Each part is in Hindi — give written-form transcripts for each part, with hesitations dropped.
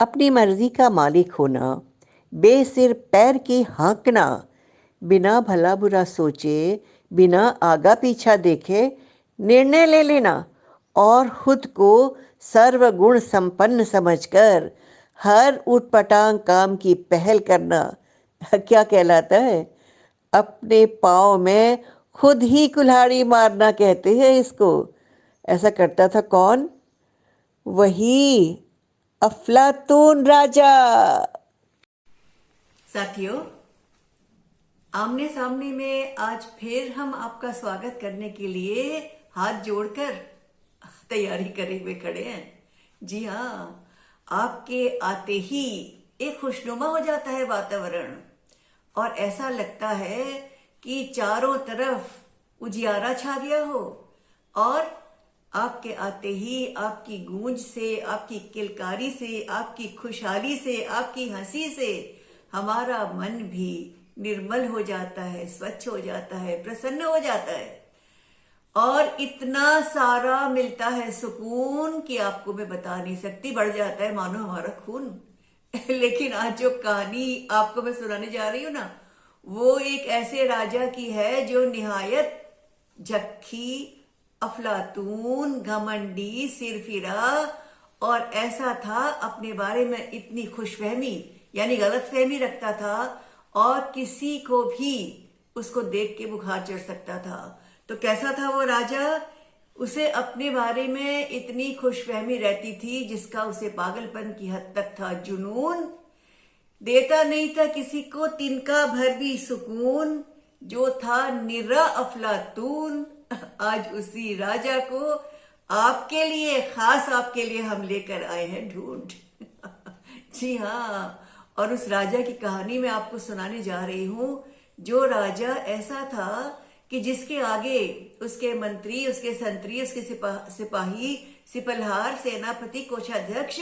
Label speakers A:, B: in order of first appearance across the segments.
A: अपनी मर्जी का मालिक होना, बेसिर पैर की हाँकना, बिना भला बुरा सोचे, बिना आगा पीछा देखे निर्णय ले लेना और खुद को सर्वगुण संपन्न समझकर हर उटपटांग काम की पहल करना क्या कहलाता है? अपने पाँव में खुद ही कुल्हाड़ी मारना कहते हैं इसको। ऐसा करता था कौन? वही अफलातून राजा।
B: साथियों, आमने सामने में आज फिर हम आपका स्वागत करने के लिए हाथ जोड़कर तैयारी करे हुए खड़े हैं। जी हाँ, आपके आते ही एक खुशनुमा हो जाता है वातावरण और ऐसा लगता है कि चारों तरफ उजियारा छा गया हो और आपके आते ही आपकी गूंज से, आपकी किलकारी से, आपकी खुशहाली से, आपकी हंसी से हमारा मन भी निर्मल हो जाता है, स्वच्छ हो जाता है, प्रसन्न हो जाता है और इतना सारा मिलता है सुकून कि आपको मैं बता नहीं सकती। बढ़ जाता है मानो हमारा खून। लेकिन आज जो कहानी आपको मैं सुनाने जा रही हूं ना, वो एक ऐसे राजा की है जो निहायत झक्खी, अफलातून, घमंडी, सिरफिरा और ऐसा था, अपने बारे में इतनी खुशफहमी यानी गलतफहमी रखता था और किसी को भी उसको देख के बुखार चढ़ सकता था। तो कैसा था वो राजा? उसे अपने बारे में इतनी खुशफहमी रहती थी जिसका उसे पागलपन की हद तक था जुनून। देता नहीं था किसी को तिनका भर भी सुकून, जो था निरा अफलातून। आज उसी राजा को आपके लिए, खास आपके लिए हम लेकर आए हैं ढूंढ। जी हाँ, और उस राजा की कहानी मैं आपको सुनाने जा रही हूं, जो राजा ऐसा था कि जिसके आगे उसके मंत्री, उसके संतरी, उसके सिपाही, सिपलहार, सेनापति, कोषाध्यक्ष,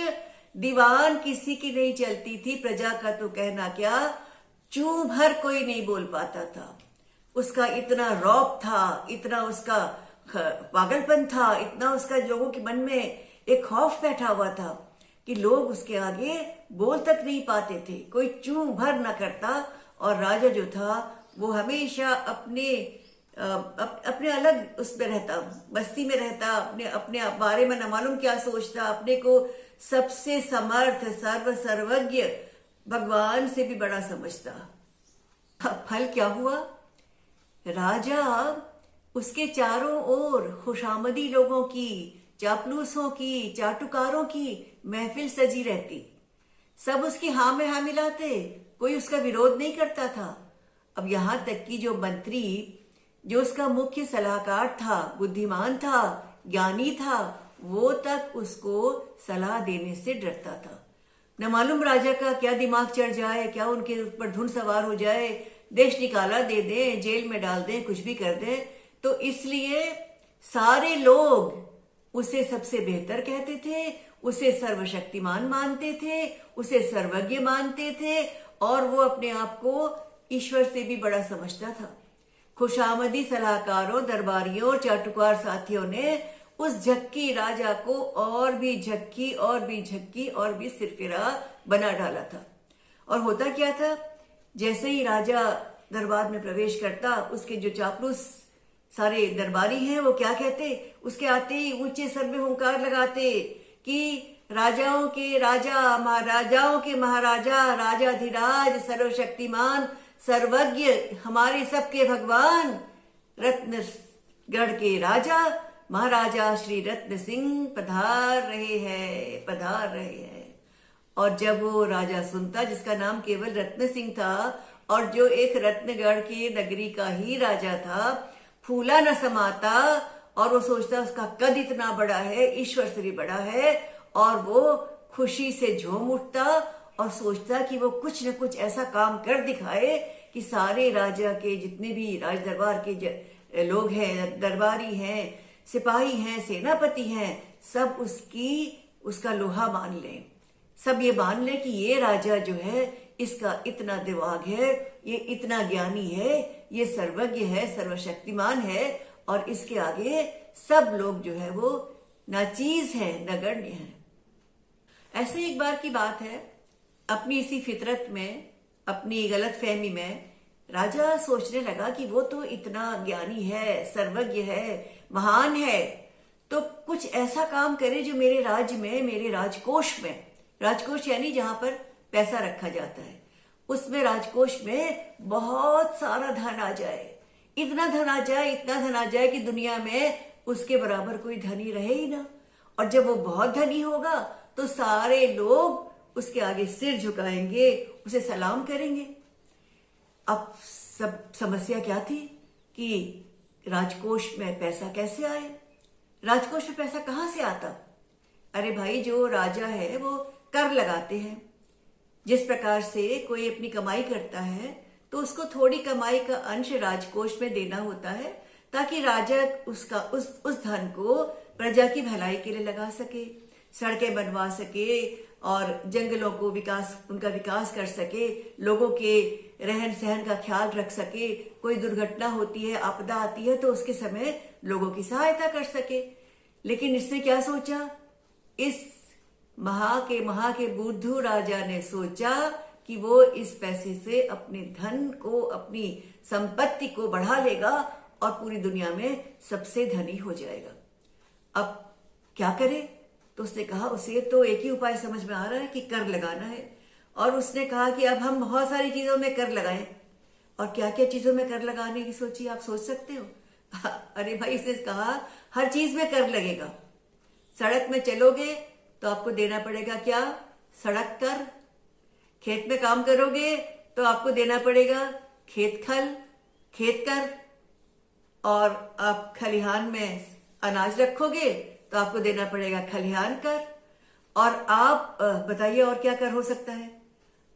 B: दीवान किसी की नहीं चलती थी। प्रजा का तो कहना क्या, चू भर कोई नहीं बोल पाता था। उसका इतना रौब था, इतना उसका पागलपन था, इतना उसका लोगों के मन में एक खौफ बैठा हुआ था कि लोग उसके आगे बोल तक नहीं पाते थे, कोई चू भर न करता। और राजा जो था वो हमेशा अपने अलग उसमें रहता, बस्ती में रहता, अपने बारे में न मालूम क्या सोचता, अपने को सबसे समर्थ, सर्वज्ञ, भगवान से भी बड़ा समझता। फल क्या हुआ? राजा, उसके चारों ओर खुशामदी लोगों की, चापलूसों की, चाटुकारों की महफिल सजी रहती। सब उसकी हाँ में हाँ मिलाते, कोई उसका विरोध नहीं करता था। अब यहां तक कि जो मंत्री, जो उसका मुख्य सलाहकार था, बुद्धिमान था, ज्ञानी था, वो तक उसको सलाह देने से डरता था। न मालूम राजा का क्या दिमाग चढ़ जाए, क्या उनके ऊपर धुन सवार हो जाए, देश निकाला दे दें, जेल में डाल दें, कुछ भी कर दें। तो इसलिए सारे लोग उसे सबसे बेहतर कहते थे, उसे सर्वशक्तिमान मानते थे, उसे सर्वज्ञ मानते थे और वो अपने आप को ईश्वर से भी बड़ा समझता था। खुशामदी सलाहकारों, दरबारियों और चाटुकार साथियों ने उस झक्की राजा को और भी झक्की और भी झक्की और भी सिरफिरा बना डाला था। और होता क्या था, जैसे ही राजा दरबार में प्रवेश करता, उसके जो चापलूस सारे दरबारी हैं वो क्या कहते, उसके आते ही ऊंचे सर में हुंकार लगाते कि राजाओं के राजा, महाराजाओं के महाराजा, राजाधिराज, सर्वशक्तिमान, सर्वज्ञ, हमारे सबके भगवान, रत्नगढ़ के राजा महाराजा श्री रत्न सिंह पधार रहे हैं, पधार रहे हैं। और जब वो राजा सुनता, जिसका नाम केवल रत्न सिंह था और जो एक रत्नगढ़ की नगरी का ही राजा था, फूला न समाता और वो सोचता उसका कद इतना बड़ा है, ईश्वर से भी बड़ा है, और वो खुशी से झूम उठता और सोचता कि वो कुछ न कुछ ऐसा काम कर दिखाए कि सारे राजा के जितने भी राज दरबार के लोग हैं, दरबारी हैं, सिपाही हैं, सेनापति हैं, सब उसका लोहा मान लें। सब ये मान लें कि ये राजा जो है, इसका इतना दिमाग है, ये इतना ज्ञानी है, ये सर्वज्ञ है, सर्वशक्तिमान है और इसके आगे सब लोग जो है वो नाचीज हैं, नगण्य हैं। ऐसे एक बार की बात है, अपनी इसी फितरत में, अपनी गलत फहमी में राजा सोचने लगा कि वो तो इतना ज्ञानी है, सर्वज्ञ है, महान है, तो कुछ ऐसा काम करे जो मेरे राज्य में, मेरे राजकोष में, राजकोष यानी जहां पर पैसा रखा जाता है, उसमें राजकोष में बहुत सारा धन आ जाए, इतना धन आ जाए, इतना धन आ जाए कि दुनिया में उसके बराबर कोई धनी रहे ही ना। और जब वो बहुत धनी होगा तो सारे लोग उसके आगे सिर झुकाएंगे, उसे सलाम करेंगे। अब सब समस्या क्या थी कि राजकोष में पैसा कैसे आए, राजकोष में पैसा कहां से आता? अरे भाई, जो राजा है वो कर लगाते हैं। जिस प्रकार से कोई अपनी कमाई करता है तो उसको थोड़ी कमाई का अंश राजकोष में देना होता है, ताकि राजा उसका उस धन को प्रजा की भलाई के लिए लगा सके, सड़कें बनवा सके और जंगलों को उनका विकास कर सके, लोगों के रहन सहन का ख्याल रख सके, कोई दुर्घटना होती है, आपदा आती है तो उसके समय लोगों की सहायता कर सके। लेकिन इसने क्या सोचा? इस महा के बुद्धू राजा ने सोचा कि वो इस पैसे से अपने धन को, अपनी संपत्ति को बढ़ा लेगा और पूरी दुनिया में सबसे धनी हो जाएगा। अब क्या करे? तो उसने कहा, उसे तो एक ही उपाय समझ में आ रहा है कि कर लगाना है। और उसने कहा कि अब हम बहुत सारी चीजों में कर लगाएं। और क्या क्या चीजों में कर लगाने की सोची, आप सोच सकते हो? अरे भाई, इसने कहा हर चीज में कर लगेगा। सड़क में चलोगे तो आपको देना पड़ेगा क्या? सड़क कर। खेत में काम करोगे तो आपको देना पड़ेगा खेत कर। और आप खलिहान में अनाज रखोगे तो आपको देना पड़ेगा खलिहान कर। और आप बताइए और क्या कर हो सकता है?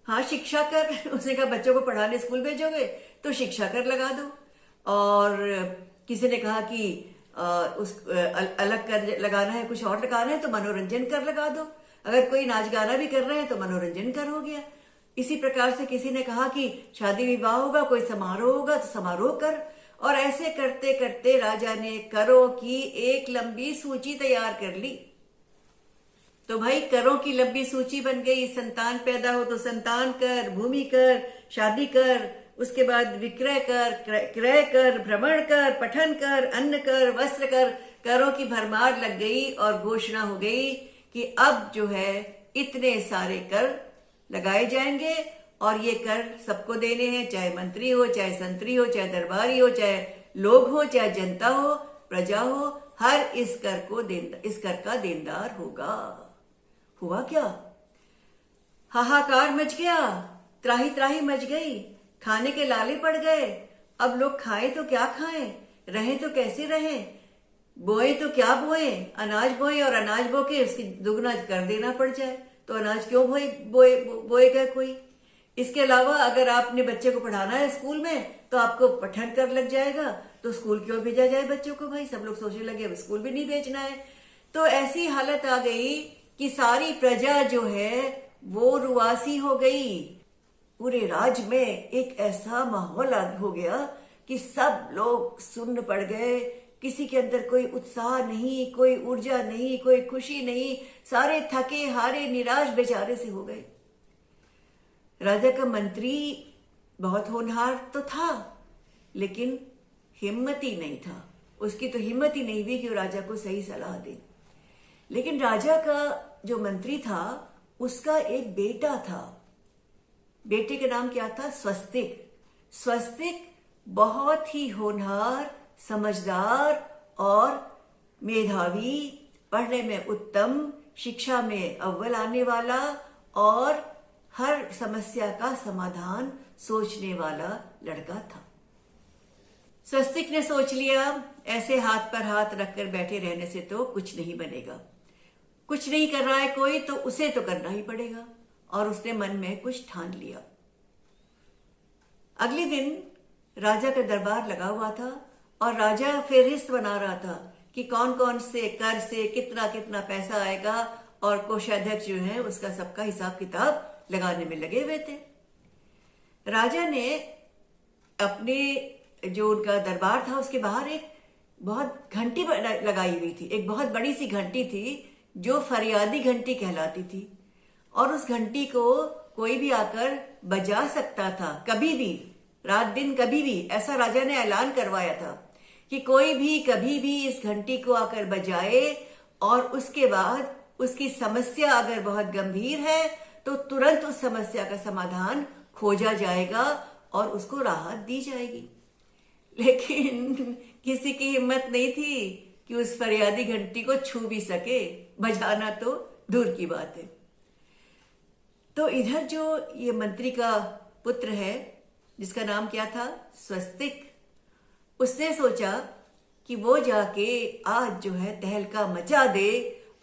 B: हाँ, शिक्षा कर। उसने कहा बच्चों को पढ़ाने स्कूल भेजोगे तो शिक्षा कर लगा दो। और किसी ने कहा कि अलग कर लगाना है, कुछ और लगाना है तो मनोरंजन कर लगा दो। अगर कोई नाच गाना भी कर रहे हैं तो मनोरंजन कर हो गया। इसी प्रकार से किसी ने कहा कि शादी विवाह होगा, कोई समारोह होगा तो समारोह कर। और ऐसे करते करते राजा ने करों की एक लंबी सूची तैयार कर ली। तो भाई, करों की लंबी सूची बन गई। संतान पैदा हो तो संतान कर, भूमि कर, शादी कर, उसके बाद विक्रय कर, क्रय कर, भ्रमण कर, पठन कर, अन्न कर, वस्त्र कर। करों की भरमार लग गई और घोषणा हो गई कि अब जो है इतने सारे कर लगाए जाएंगे और ये कर सबको देने हैं, चाहे मंत्री हो, चाहे संतरी हो, चाहे दरबारी हो, चाहे लोग हो, चाहे जनता हो, प्रजा हो, हर इस कर का देनदार होगा। हुआ क्या? हाहाकार मच गया, त्राही त्राही मच गई, खाने के लाले पड़ गए। अब लोग खाएं तो क्या खाएं, रहें तो कैसे रहें, बोए तो क्या बोए, अनाज बोए और अनाज बो के उसकी दुगना कर देना पड़ जाए तो अनाज क्यों बोएगा कोई? इसके अलावा अगर आपने बच्चे को पढ़ाना है स्कूल में तो आपको पठन कर लग जाएगा, तो स्कूल क्यों भेजा जाए बच्चों को? भाई, सब लोग सोचने लगे अब स्कूल भी नहीं भेजना है। तो ऐसी हालत आ गई कि सारी प्रजा जो है वो रुआसी हो गई। पूरे राज्य में एक ऐसा माहौल हो गया कि सब लोग सुन्न पड़ गए। किसी के अंदर कोई उत्साह नहीं, कोई ऊर्जा नहीं, कोई खुशी नहीं। सारे थके हारे निराश बेचारे से हो गए। राजा का मंत्री बहुत होनहार तो था, लेकिन हिम्मती नहीं था। उसकी तो हिम्मत ही नहीं हुई कि वो राजा को सही सलाह दे। लेकिन राजा का जो मंत्री था उसका एक बेटा था। बेटे का नाम क्या था? स्वस्तिक। स्वस्तिक बहुत ही होनहार, समझदार और मेधावी, पढ़ने में उत्तम, शिक्षा में अव्वल आने वाला और हर समस्या का समाधान सोचने वाला लड़का था। स्वस्तिक ने सोच लिया, ऐसे हाथ पर हाथ रखकर बैठे रहने से तो कुछ नहीं बनेगा। कुछ नहीं कर रहा है कोई तो उसे तो करना ही पड़ेगा। और उसने मन में कुछ ठान लिया। अगले दिन राजा का दरबार लगा हुआ था और राजा फेहरिस्त बना रहा था कि कौन कौन से कर से कितना कितना पैसा आएगा, और कोषाध्यक्ष जो है उसका सबका हिसाब किताब लगाने में लगे हुए थे। राजा ने अपने जो उनका दरबार था उसके बाहर एक बहुत घंटी लगाई हुई थी। एक बहुत बड़ी सी घंटी थी जो फरियादी घंटी कहलाती थी। और उस घंटी को कोई भी आकर बजा सकता था, कभी भी, रात दिन कभी भी। ऐसा राजा ने ऐलान करवाया था कि कोई भी कभी भी इस घंटी को आकर बजाए, और उसके बाद उसकी समस्या अगर बहुत गंभीर है तो तुरंत उस समस्या का समाधान खोजा जाएगा और उसको राहत दी जाएगी। लेकिन किसी की हिम्मत नहीं थी कि उस फरियादी घंटी को छू भी सके, बजाना तो दूर की बात है। तो इधर जो ये मंत्री का पुत्र है, जिसका नाम क्या था, स्वस्तिक, उसने सोचा कि वो जाके आज जो है तहलका मचा दे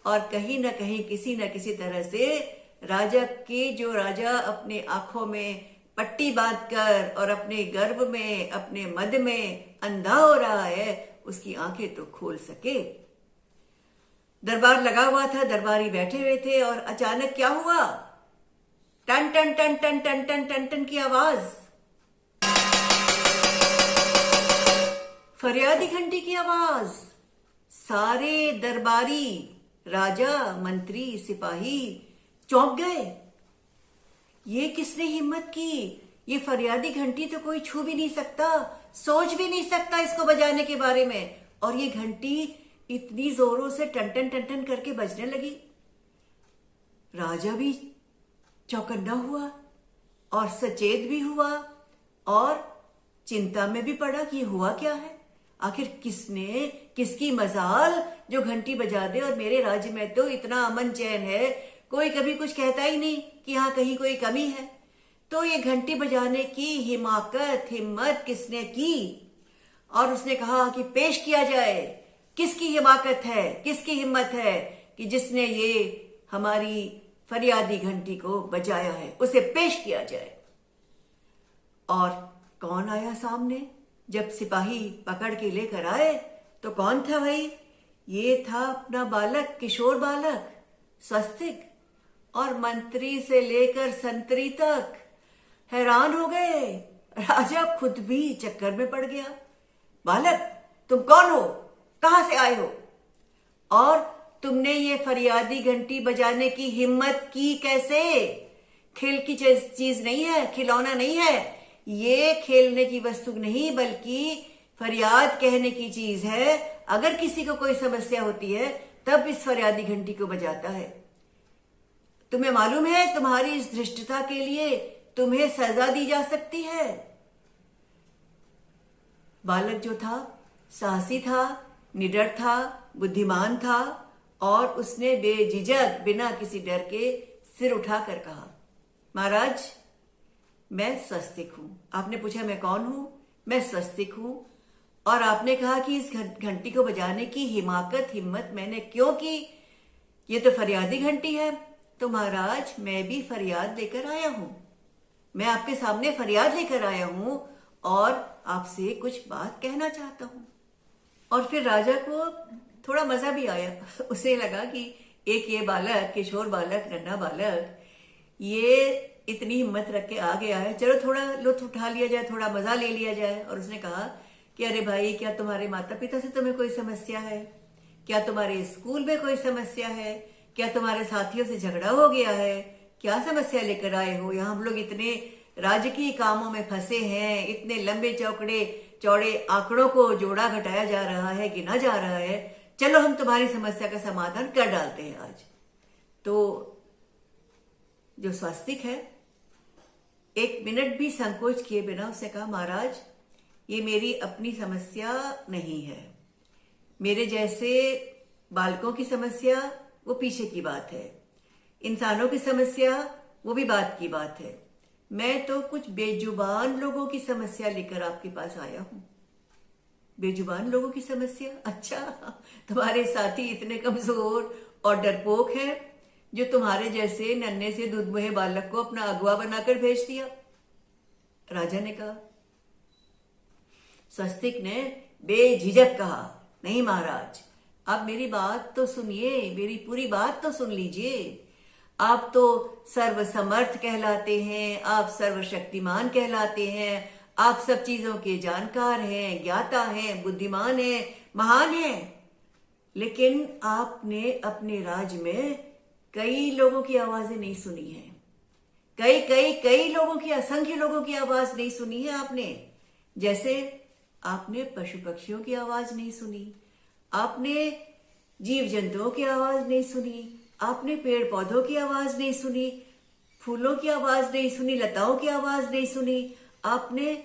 B: और कहीं ना कहीं किसी न किसी तरह से राजा के, जो राजा अपने आंखों में पट्टी बांधकर और अपने गर्व में, अपने मद में अंधा हो रहा है, उसकी आंखें तो खोल सके। दरबार लगा हुआ था, दरबारी बैठे हुए थे, और अचानक क्या हुआ, टन टन टन टन टन टन टन टन की आवाज, फरियादी घंटी की आवाज। सारे दरबारी, राजा, मंत्री, सिपाही चौंक गए। ये किसने हिम्मत की? ये फरियादी घंटी तो कोई छू भी नहीं सकता, सोच भी नहीं सकता इसको बजाने के बारे में, और ये घंटी इतनी जोरों से टन टन टन टन करके बजने लगी। राजा भी चौकन्ना हुआ और सचेत भी हुआ और चिंता में भी पड़ा कि ये हुआ क्या है। आखिर किसने, किसकी मजाल जो घंटी बजा दे, और मेरे राज्य में तो इतना अमन चैन है, कोई कभी कुछ कहता ही नहीं कि यहाँ कहीं कोई कमी है। तो ये घंटी बजाने की हिमाकत, हिम्मत किसने की? और उसने कहा कि पेश किया जाए, किसकी हिमाकत है, किसकी हिम्मत है कि जिसने ये हमारी फरियादी घंटी को बजाया है, उसे पेश किया जाए। और कौन आया सामने? जब सिपाही पकड़ के लेकर आए तो कौन था भाई? ये था अपना बालक, किशोर बालक स्वस्तिक। और मंत्री से लेकर संतरी तक हैरान हो गए। राजा खुद भी चक्कर में पड़ गया। बालक, तुम कौन हो? कहां से आए हो? और तुमने ये फरियादी घंटी बजाने की हिम्मत की कैसे? खेल की चीज नहीं है, खिलौना नहीं है, ये खेलने की वस्तु नहीं, बल्कि फरियाद कहने की चीज है। अगर किसी को कोई समस्या होती है तब इस फरियादी घंटी को बजाता है। तुम्हें मालूम है तुम्हारी इस धृष्टता के लिए तुम्हें सजा दी जा सकती है। बालक जो था साहसी था, निडर था, बुद्धिमान था, और उसने बेझिझक बिना किसी डर के सिर उठाकर कहा, महाराज, मैं स्वस्तिक हूं। आपने पूछा मैं कौन हूं? मैं स्वस्तिक हूं। और आपने कहा कि इस घंटी को बजाने की हिमाकत, हिम्मत मैंने क्यों की? ये तो फरियादी घंटी है। तो महाराज, मैं भी फरियाद लेकर आया हूं। मैं आपके सामने फरियाद लेकर आया हूं और आपसे कुछ बात कहना चाहता हूं। और फिर राजा को थोड़ा मजा भी आया। उसे लगा कि एक ये बालक, किशोर बालक, नन्हा बालक, ये इतनी हिम्मत रख के आ गया है, चलो थोड़ा लुत्फ उठा लिया जाए, थोड़ा मजा ले लिया जाए। और उसने कहा कि अरे भाई, क्या तुम्हारे माता पिता से तुम्हें कोई समस्या है? क्या तुम्हारे स्कूल में कोई समस्या है? क्या तुम्हारे साथियों से झगड़ा हो गया है? क्या समस्या लेकर आए हो? यहाँ हम लोग इतने राजकीय कामों में फंसे हैं, इतने लंबे चौड़े आंकड़ों को जोड़ा घटाया जा रहा है, गिना जा रहा है, चलो हम तुम्हारी समस्या का समाधान कर डालते हैं आज। तो जो स्वस्तिक है, एक मिनट भी संकोच किए बिना उसने कहा, महाराज, ये मेरी अपनी समस्या नहीं है। मेरे जैसे बालकों की समस्या वो पीछे की बात है, इंसानों की समस्या वो भी बात की बात है। मैं तो कुछ बेजुबान लोगों की समस्या लेकर आपके पास आया हूं। बेजुबान लोगों की समस्या? अच्छा, तुम्हारे साथी इतने कमजोर और डरपोक हैं जो तुम्हारे जैसे नन्हे से दूधमुहे बालक को अपना अगुआ बनाकर भेज दिया? राजा ने कहा। स्वस्तिक ने बेझिझक कहा, नहीं महाराज, आप मेरी बात तो सुनिए, मेरी पूरी बात तो सुन लीजिए। आप तो सर्वसमर्थ कहलाते हैं, आप सर्वशक्तिमान कहलाते हैं, आप सब चीजों के जानकार हैं, ज्ञाता हैं, बुद्धिमान हैं, महान हैं। लेकिन आपने अपने राज्य में कई लोगों की आवाजें नहीं सुनी है, कई कई कई लोगों की, असंख्य लोगों की आवाज नहीं सुनी है आपने। जैसे आपने पशु पक्षियों की आवाज नहीं सुनी, आपने जीव जंतुओं की आवाज नहीं सुनी, आपने पेड़ पौधों की आवाज नहीं सुनी, फूलों की आवाज नहीं सुनी, लताओं की आवाज नहीं सुनी, आपने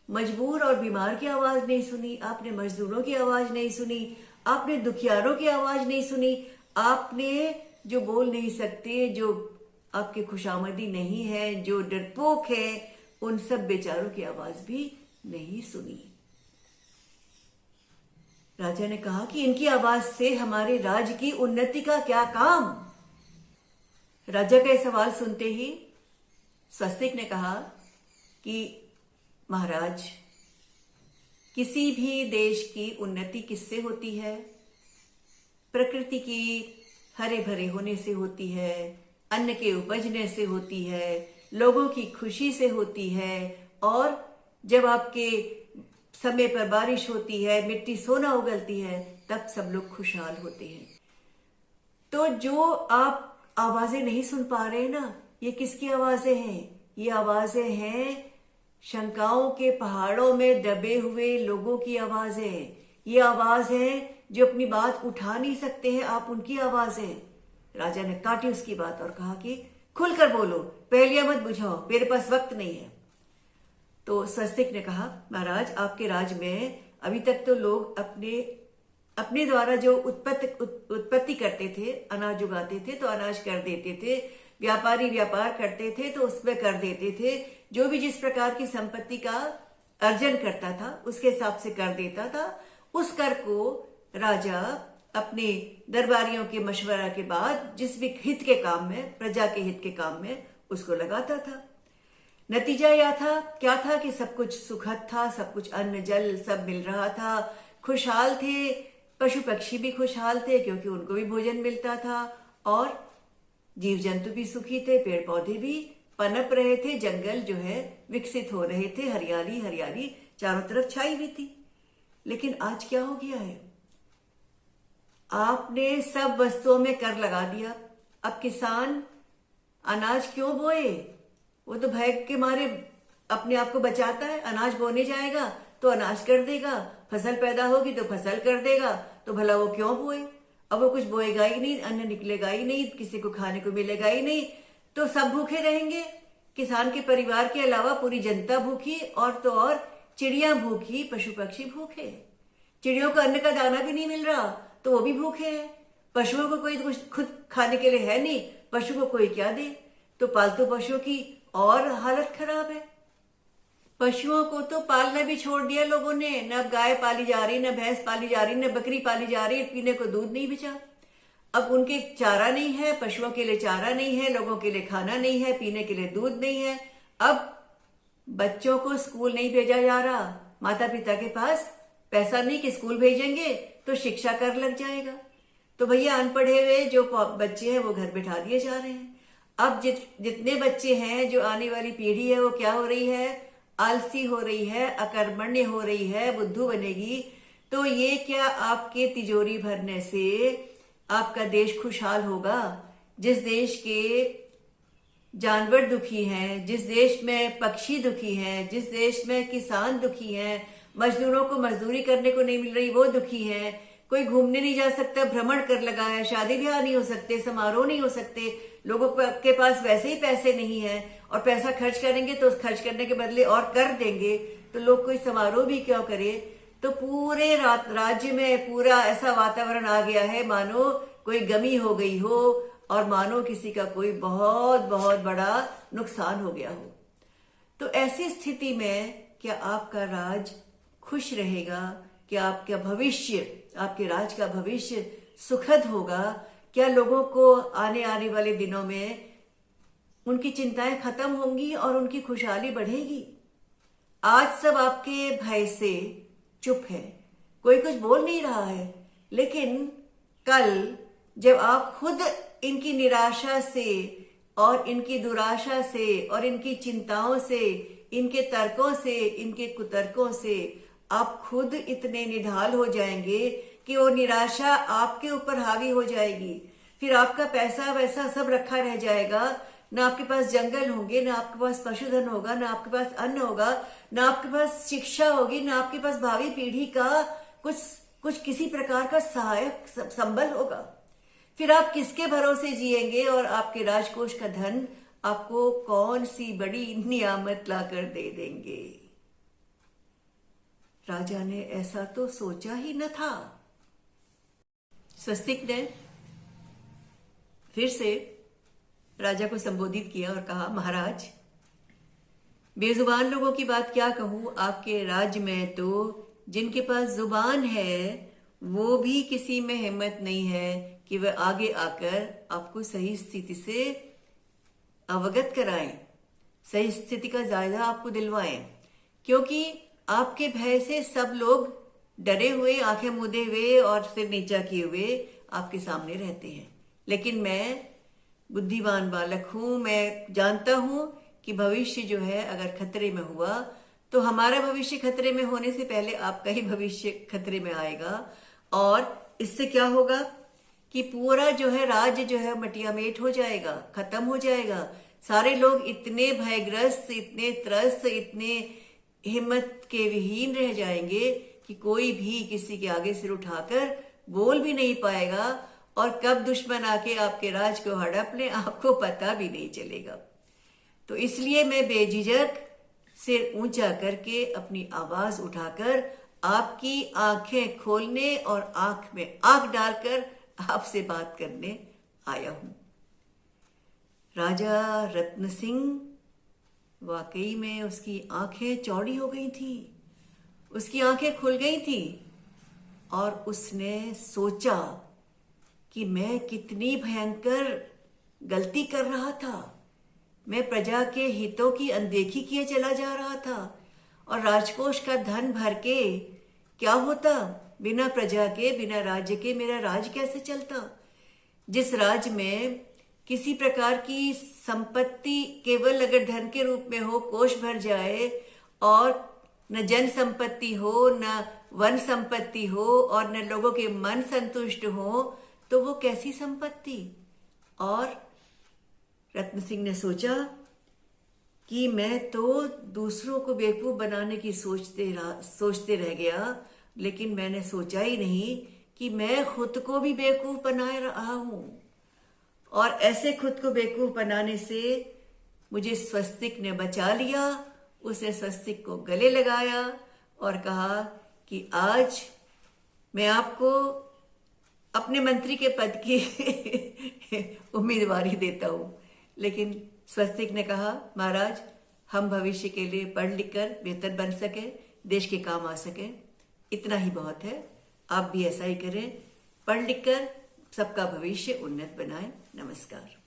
B: मजबूर और बीमार की आवाज नहीं सुनी, आपने मजदूरों की आवाज नहीं सुनी, आपने दुखियारों की आवाज नहीं सुनी, आपने जो बोल नहीं सकते, जो आपके खुशामदी नहीं है, जो डरपोक है, उन सब बेचारों की आवाज भी नहीं सुनी। राजा ने कहा कि इनकी आवाज से हमारे राज्य की उन्नति का क्या काम। राजा का यह सवाल सुनते ही स्वस्तिक ने कहा कि महाराज, किसी भी देश की उन्नति किससे होती है? प्रकृति की हरे भरे होने से होती है, अन्न के उपजने से होती है, लोगों की खुशी से होती है, और जब आपके समय पर बारिश होती है, मिट्टी सोना उगलती है, तब सब लोग खुशहाल होते हैं। तो जो आप आवाजें नहीं सुन पा रहे ना, ये किसकी आवाजें हैं? ये आवाजें हैं शंकाओं के पहाड़ों में दबे हुए लोगों की आवाजें। ये आवाज है जो अपनी बात उठा नहीं सकते हैं, आप उनकी आवाजें। राजा ने काटी उसकी बात और कहा कि खुलकर बोलो, पहेलियां मत बुझाओ, मेरे पास वक्त नहीं है। तो स्वस्तिक ने कहा, महाराज आपके राज में अभी तक तो लोग अपने द्वारा जो उत्पत्ति करते थे, अनाज उगाते थे तो अनाज कर देते थे, व्यापारी व्यापार करते थे तो उसमें कर देते थे, जो भी जिस प्रकार की संपत्ति का अर्जन करता था उसके हिसाब से कर देता था। उस कर को राजा अपने दरबारियों के मशवरा के बाद जिस भी हित के काम में, प्रजा के हित के काम में उसको लगाता था। नतीजा यह था, क्या था कि सब कुछ सुखद था, सब कुछ अन्न जल सब मिल रहा था, खुशहाल थे, पशु पक्षी भी खुशहाल थे क्योंकि उनको भी भोजन मिलता था, और जीव जंतु भी सुखी थे, पेड़ पौधे भी पनप रहे थे, जंगल जो है विकसित हो रहे थे, हरियाली हरियाली चारों तरफ छाई हुई थी। लेकिन आज क्या हो गया है? आपने सब वस्तुओं में कर लगा दिया। अब किसान अनाज क्यों बोए? वो तो भय के मारे अपने आप को बचाता है। अनाज बोने जाएगा तो अनाज कर देगा, फसल पैदा होगी तो फसल कर देगा, तो भला वो क्यों बोए? अब वो कुछ बोएगा ही नहीं, अन्न निकलेगा ही नहीं, किसी को खाने को मिलेगा ही नहीं, तो सब भूखे रहेंगे। किसान के परिवार के अलावा पूरी जनता भूखी, और तो और चिड़िया भूखी, पशु पक्षी भूखे। चिड़ियों को अन्न का दाना भी नहीं मिल रहा तो वो भी भूखे हैं। पशुओं को कोई कुछ खुद खाने के लिए है नहीं, पशु को कोई क्या दे? तो पालतू पशुओं की और हालत खराब है। पशुओं को तो पालना भी छोड़ दिया लोगों ने, न अब गाय पाली जा रही, न भैंस पाली जा रही, न बकरी पाली जा रही, पीने को दूध नहीं बचा। अब उनके चारा नहीं है, पशुओं के लिए चारा नहीं है, लोगों के लिए खाना नहीं है, पीने के लिए दूध नहीं है। अब बच्चों को स्कूल नहीं भेजा जा रहा, माता पिता के पास पैसा नहीं कि स्कूल भेजेंगे तो शिक्षा कर लग जाएगा, तो भैया अनपढ़े हुए जो बच्चे हैं वो घर बैठा दिए जा रहे हैं। अब जितने बच्चे हैं, जो आने वाली पीढ़ी है, वो क्या हो रही है? आलसी हो रही है, अकर्मण्य हो रही है, बुद्धू बनेगी। तो ये क्या आपके तिजोरी भरने से आपका देश खुशहाल होगा? जिस देश के जानवर दुखी हैं, जिस देश में पक्षी दुखी हैं, जिस देश में किसान दुखी हैं, मजदूरों को मजदूरी करने को नहीं मिल रही वो दुखी हैं, कोई घूमने नहीं जा सकता, भ्रमण कर लगा है, शादी ब्याह नहीं हो सकते, समारोह नहीं हो सकते, लोगों के पास वैसे ही पैसे नहीं है, और पैसा खर्च करेंगे तो खर्च करने के बदले और कर देंगे, तो लोग कोई समारोह भी क्यों करे? तो पूरे राज्य में पूरा ऐसा वातावरण आ गया है मानो कोई गमी हो गई हो, और मानो किसी का कोई बहुत बहुत बड़ा नुकसान हो गया हो। तो ऐसी स्थिति में क्या आपका राज खुश रहेगा? क्या आपका भविष्य, आपके राज का भविष्य सुखद होगा? क्या लोगों को आने वाले दिनों में उनकी चिंताएं खत्म होंगी और उनकी खुशहाली बढ़ेगी? आज सब आपके भय से चुप है, कोई कुछ बोल नहीं रहा है, लेकिन कल जब आप खुद इनकी निराशा से और इनकी दुराशा से और इनकी चिंताओं से, इनके तर्कों से, इनके कुतर्कों से आप खुद इतने निढाल हो जाएंगे कि वो निराशा आपके ऊपर हावी हो जाएगी। फिर आपका पैसा वैसा सब रखा रह जाएगा, ना आपके पास जंगल होंगे, ना आपके पास पशुधन होगा, ना आपके पास अन्न होगा, ना आपके पास शिक्षा होगी, ना आपके पास भावी पीढ़ी का कुछ कुछ किसी प्रकार का सहायक संबल होगा। फिर आप किसके भरोसे जिएंगे और आपके राजकोष का धन आपको कौन सी बड़ी नियामत लाकर दे देंगे। राजा ने ऐसा तो सोचा ही न था। स्वस्तिक ने फिर से राजा को संबोधित किया और कहा, महाराज, बेजुबान लोगों की बात क्या कहूं, आपके राज्य में तो जिनके पास जुबान है वो भी किसी में हिम्मत नहीं है कि वह आगे आकर आपको सही स्थिति से अवगत कराएं, सही स्थिति का जायजा आपको दिलवाएं, क्योंकि आपके भय से सब लोग डरे हुए, आंखें मूंदे हुए और सिर नीचा किए हुए आपके सामने रहते हैं। लेकिन मैं बुद्धिमान बालक हूं, मैं जानता हूं कि भविष्य जो है अगर खतरे में हुआ तो हमारा भविष्य खतरे में होने से पहले आपका ही भविष्य खतरे में आएगा। और इससे क्या होगा कि पूरा जो है राज्य जो है मटियामेट हो जाएगा, खत्म हो जाएगा। सारे लोग इतने भयग्रस्त, इतने त्रस्त, इतने हिम्मत के विहीन रह जाएंगे कि कोई भी किसी के आगे सिर उठाकर बोल भी नहीं पाएगा, और कब दुश्मन आके आपके राज को हड़प ले आपको पता भी नहीं चलेगा। तो इसलिए मैं बेझिझक सिर ऊंचा करके अपनी आवाज उठाकर आपकी आंखें खोलने और आंख में आंख डालकर आपसे बात करने आया हूं। राजा रत्न सिंह, वाकई में उसकी आंखें चौड़ी हो गई थी, उसकी आंखें खुल गई थी और उसने सोचा कि मैं कितनी भयंकर गलती कर रहा था। मैं प्रजा के हितों की अनदेखी किए चला जा रहा था और राजकोष का धन भर के क्या होता, बिना प्रजा के, बिना राज्य के मेरा राज कैसे चलता। जिस राज्य में किसी प्रकार की संपत्ति केवल अगर धन के रूप में हो, कोष भर जाए और न जन संपत्ति हो, न वन संपत्ति हो और न लोगों के मन संतुष्ट हो, तो वो कैसी संपत्ति। और रत्न सिंह ने सोचा कि मैं तो दूसरों को बेवकूफ बनाने की सोचते रह गया, लेकिन मैंने सोचा ही नहीं कि मैं खुद को भी बेवकूफ बनाए रहा हूं। और ऐसे खुद को बेवकूफ बनाने से मुझे स्वस्तिक ने बचा लिया। उसने स्वस्तिक को गले लगाया और कहा कि आज मैं आपको अपने मंत्री के पद की उम्मीदवारी देता हूं। लेकिन स्वस्तिक ने कहा, महाराज, हम भविष्य के लिए पढ़ लिख कर बेहतर बन सके, देश के काम आ सके, इतना ही बहुत है। आप भी ऐसा ही करें, पढ़ लिख कर सबका भविष्य उन्नत बनाएं। नमस्कार।